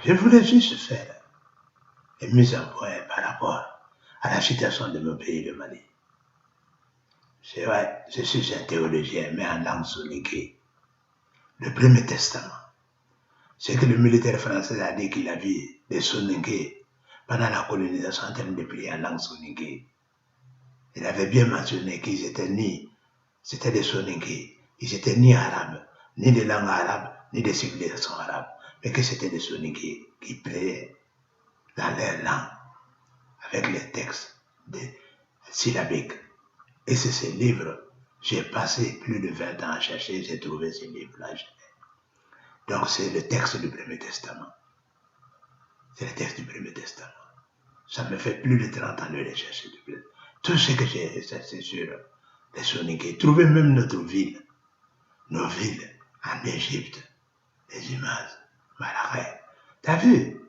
Je voulais juste faire une mise en point par rapport à la situation de mon pays, le Mali. C'est vrai, je suis un théologien, mais en langue soninké. Le Premier Testament. C'est que le militaire français a dit qu'il a vu des soninké pendant la colonisation en train de prier en langue soninké. Il avait bien mentionné qu'ils étaient ni, c'était des soninké, ils étaient ni arabes, ni de langue arabe, ni de civilisation arabe, mais que c'était des soninké qui priaient dans leur langue, avec les textes syllabiques. Et c'est ces livres, j'ai passé plus de 20 ans à chercher, j'ai trouvé ces livres-là. Donc c'est le texte du Premier Testament. C'est le texte du Premier Testament. Ça me fait plus de 30 ans de recherche. Tout ce que j'ai recherché sur les soninké, trouver même notre ville, nos villes en Égypte, les images, Malakai. T'as vu?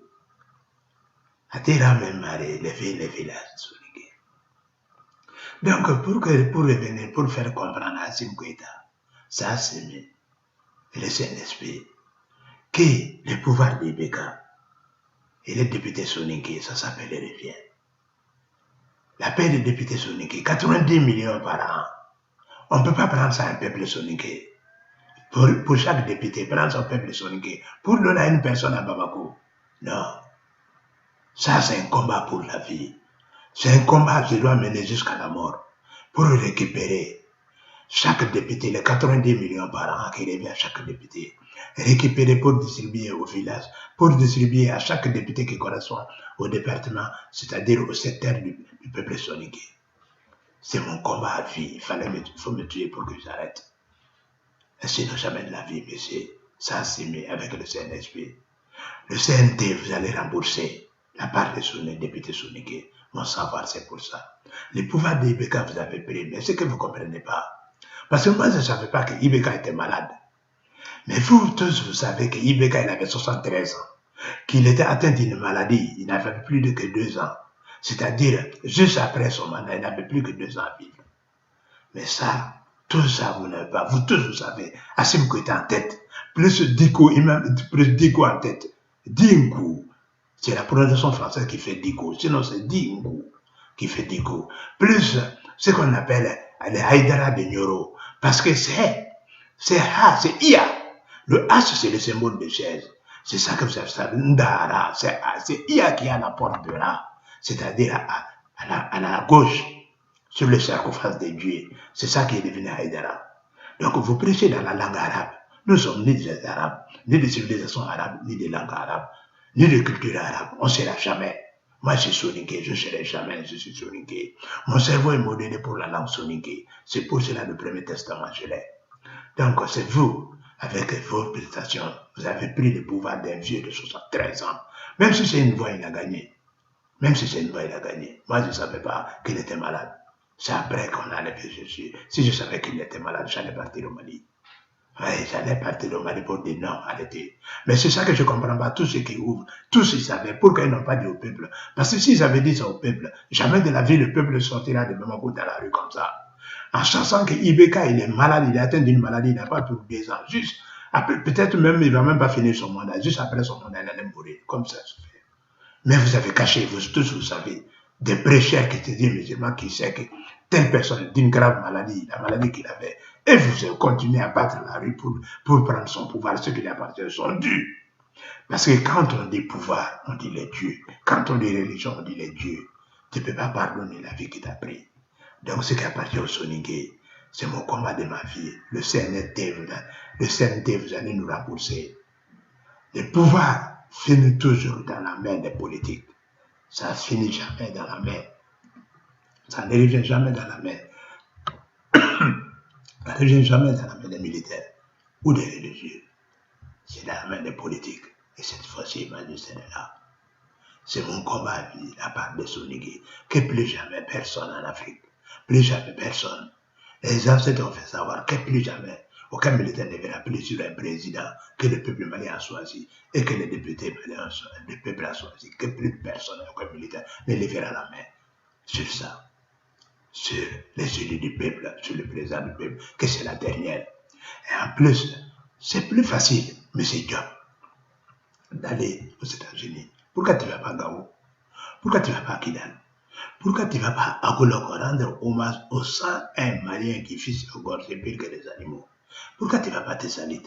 Attira même les villes, les villages soninké. Donc pour revenir, pour faire comprendre à Assimi Goïta, ça c'est le Saint-Esprit, que le pouvoir d'Ibeka et les députés soninké, ça s'appelle les rivières. La paix des députés soninké, 90 millions par an. On ne peut pas prendre ça à un peuple soninké. Pour chaque député, prendre son peuple soninké, pour donner à une personne à Bamako. Non. Ça, c'est un combat pour la vie. C'est un combat qui doit mener jusqu'à la mort. Pour récupérer chaque député, les 90 millions par an qui revient à chaque député. Récupérer pour distribuer au village, pour distribuer à chaque député qui correspond au département, c'est-à-dire au secteur du peuple soninké. C'est mon combat à vie. Il faut me tuer pour que j'arrête. Sinon, jamais de la vie, monsieur. Ça, c'est avec le CNSP. Le CNT, vous allez rembourser la part des députés soninké. Mon savoir, c'est pour ça. Le pouvoir d'Ibeka, vous avez pris, mais c'est que vous ne comprenez pas. Parce que moi, je ne savais pas qu'Ibeka était malade. Mais vous tous, vous savez qu'Ibeka, il avait 73 ans. Qu'il était atteint d'une maladie. Il n'avait plus que 2 ans. C'est-à-dire, juste après son mandat, il n'avait plus que 2 ans à vivre. Mais ça, tout ça, vous n'avez pas. Vous tous, vous savez. Assimi Goïta en tête. Plus Diko, plus Diko en tête. Dinkou. C'est la prononciation française qui fait Diko. Sinon, c'est Dinkou qui fait Diko. Plus ce qu'on appelle les Haïdara de Nyoro. Parce que c'est Ia. Le H, c'est le symbole de chaise. C'est ça que vous savez. Ndara. C'est Ia qui a la porte de Ra. C'est-à-dire à la gauche, sur le sarcophage des dieux. C'est ça qui est devenu Haïdara. Donc vous prêchez dans la langue arabe. Nous ne sommes ni des arabes, ni de civilisation arabe, ni de langue arabe, ni de culture arabe. On ne sera jamais. Moi, je suis soninké, je ne serai jamais, je suis soninké. Mon cerveau est modéré pour la langue soninké. C'est pour cela le Premier Testament, je l'ai. Donc c'est vous, avec vos prestations, vous avez pris le pouvoir d'un vieux de 73 ans. Même si c'est une voix, il a gagné. Même si c'est une voix, il a gagné. Moi, je ne savais pas qu'il était malade. C'est après qu'on allait vérifier. Si je savais qu'il était malade, j'allais partir au Mali. Oui, j'allais partir au Mali pour dire non, arrêtez. Mais c'est ça que je ne comprends pas. Tous ceux qui ouvrent, tous ils savaient. Pourquoi ils n'ont pas dit au peuple? Parce que s'ils avaient dit ça au peuple, jamais de la vie le peuple sortira de Bamako dans la rue comme ça. En sachant que Ibeka, il est malade, il est atteint d'une maladie, il n'a pas pour 2 ans. Juste, peut-être même, il ne va même pas finir son mandat. Juste après son mandat, il allait mourir. Comme ça se fait. Mais vous avez caché, vous tous, vous savez, des prêcheurs qui te disent musulmans qui savent que telle personne d'une grave maladie, la maladie qu'il avait, et vous continuez à battre la rue pour prendre son pouvoir, ce qui lui appartient, sont dus. Parce que quand on dit pouvoir, on dit les dieux. Quand on dit religion, on dit les dieux. Tu ne peux pas pardonner la vie qui t'a pris. Donc ce qui appartient au soninké, c'est mon combat de ma vie. Le CNT, vous allez nous rembourser. Le pouvoir finit toujours dans la main des politiques. Ça ne finit jamais dans la main. Ça ne revient jamais dans la main. Ça ne revient jamais dans la main des militaires ou des religieux. C'est dans la main des politiques. Et cette fois-ci, moi, je serai là. C'est mon combat à vie, la part de soninké, que plus jamais personne en Afrique, plus jamais personne. Les ancêtres ont fait savoir que plus jamais aucun militaire ne verra plus sur un président que le peuple malien a choisi et que les députés maliens, le peuple a choisi, que plus personne, aucun militaire ne lèvera la main sur ça, sur les élus du peuple, sur le président du peuple, que c'est la dernière. Et en plus, c'est plus facile, M. Diop. d'aller aux États-Unis? Pourquoi tu ne vas pas à Gao? Pourquoi tu ne vas pas à Kidal? Pourquoi tu ne vas pas à Goloko rendre hommage aux 101 Maliens qui fuient au gorge pire que les animaux? Pourquoi tu ne vas pas à Tessalit?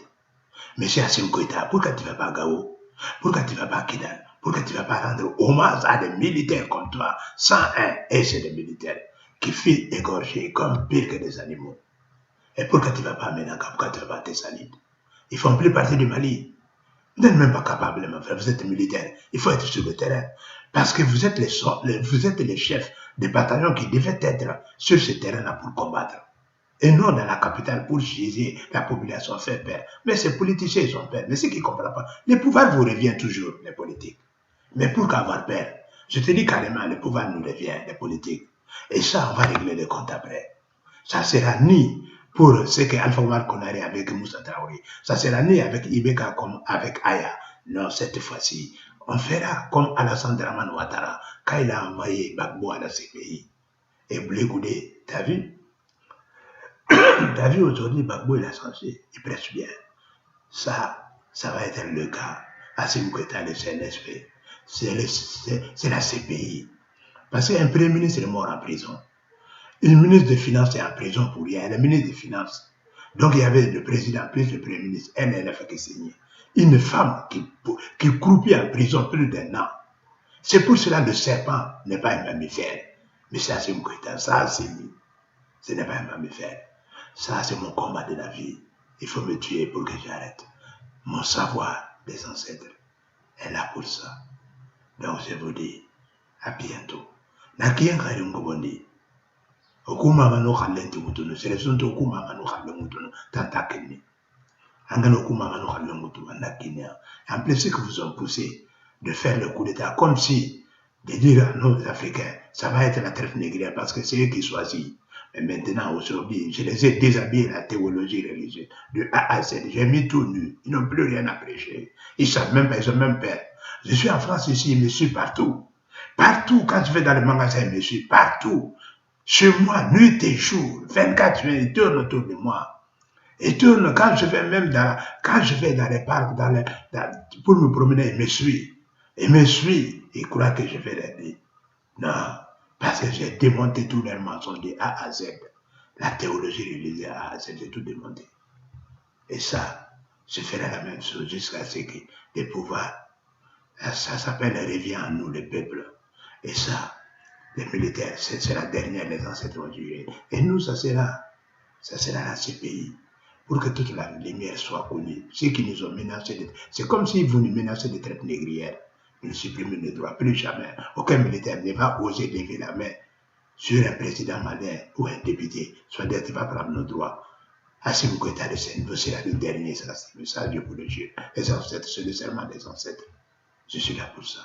Monsieur Assimi Goïta, pourquoi tu ne vas pas à Gao? Pourquoi tu ne vas pas à Kidal? Pourquoi tu ne vas pas rendre hommage à des militaires comme toi? 101, et c'est des militaires qui fuient égorgés comme pire que des animaux. Et pourquoi tu ne vas pas à Ménaka? Pourquoi tu ne vas pas à Tessalit? Ils ne font plus partie du Mali. Vous n'êtes même pas capable, mon frère. Vous êtes militaire. Il faut être sur le terrain. Parce que vous êtes les chefs des bataillons qui devaient être sur ce terrain-là pour combattre. Et non dans la capitale pour giser la population, faire peur. Mais ces politiciens, ils ont peur. Mais ceux qui ne comprennent pas, le pouvoir vous revient toujours, les politiques. Mais pourquoi avoir peur? Je te dis carrément, le pouvoir nous revient, les politiques. Et ça, on va régler les comptes après. Ça sera ni pour ce que Alpha Omar Konaré avec Moussa Traoré. Ça sera ni avec Ibeka comme avec Aya. Non, cette fois-ci, on fera comme Alassane Draman Ouattara quand il a envoyé Gbagbo à la CPI. Et Blé Goudé, t'as vu? T'as vu aujourd'hui, Gbagbo, il a changé. Il presse bien. Ça va être le cas. Assimi Goïta, le CNSP. C'est la CPI. Parce qu'un premier ministre est mort en prison. Une ministre des Finances est en prison pour rien. Elle est ministre des Finances. Donc il y avait le président plus le premier ministre, NLF qui signait. Une femme qui croupit en prison plus d'un an. C'est pour cela que le serpent n'est pas un mammifère. Mais ça, c'est mon Goïta, ça, c'est lui. Ce n'est pas un mammifère. Ça, c'est mon combat de la vie. Il faut me tuer pour que j'arrête. Mon savoir des ancêtres est là pour ça. Donc je vous dis, à bientôt. Nakien Karim Kobondi. Okuma mano khalenti mutuno selesunto okuma mano khalle mutuno tanta kenni angano okuma mano khalle mutuno andakini en plus ce que vous ont poussé de faire le coup d'état comme si de dire à nos Africains ça va être la traite négrière parce que c'est eux qui choisissent. Mais maintenant aujourd'hui je les ai déshabillés la théologie religieuse de A à Z. J'ai mis tout nu, ils n'ont plus rien à prêcher, ils savent même pas, ils ont même peur. Je suis en France ici, ils me suivent partout quand je vais dans les magasins, ils me suivent partout. Chez moi, nuit et jour, 24 heures, ils tournent autour de moi. Ils tournent quand je vais même quand je vais dans les parcs, pour me promener, ils me suivent. Ils me suivent. Ils croient que je vais les dire. Non, parce que j'ai démonté tous leurs mensonges de A à Z. La théologie religieuse A à Z, j'ai tout démonté. Et ça, je ferai la même chose jusqu'à ce que les pouvoirs, ça s'appelle revient à nous, le peuple. Et ça, les militaires, c'est la dernière, les ancêtres ont juré. Et nous, ça sera la CPI, pour que toute la lumière soit connue. Ceux qui nous ont menacés, c'est comme si vous nous menacez de traite négrière. Nous supprimons les droits, plus jamais. Aucun militaire ne va oser lever la main sur un président malien ou un député, soit d'être qui va prendre nos droits. Assimi Goïta de Senghor sera le dernier, ça, je vous le jure. Les ancêtres, c'est le serment des ancêtres. Je suis là pour ça.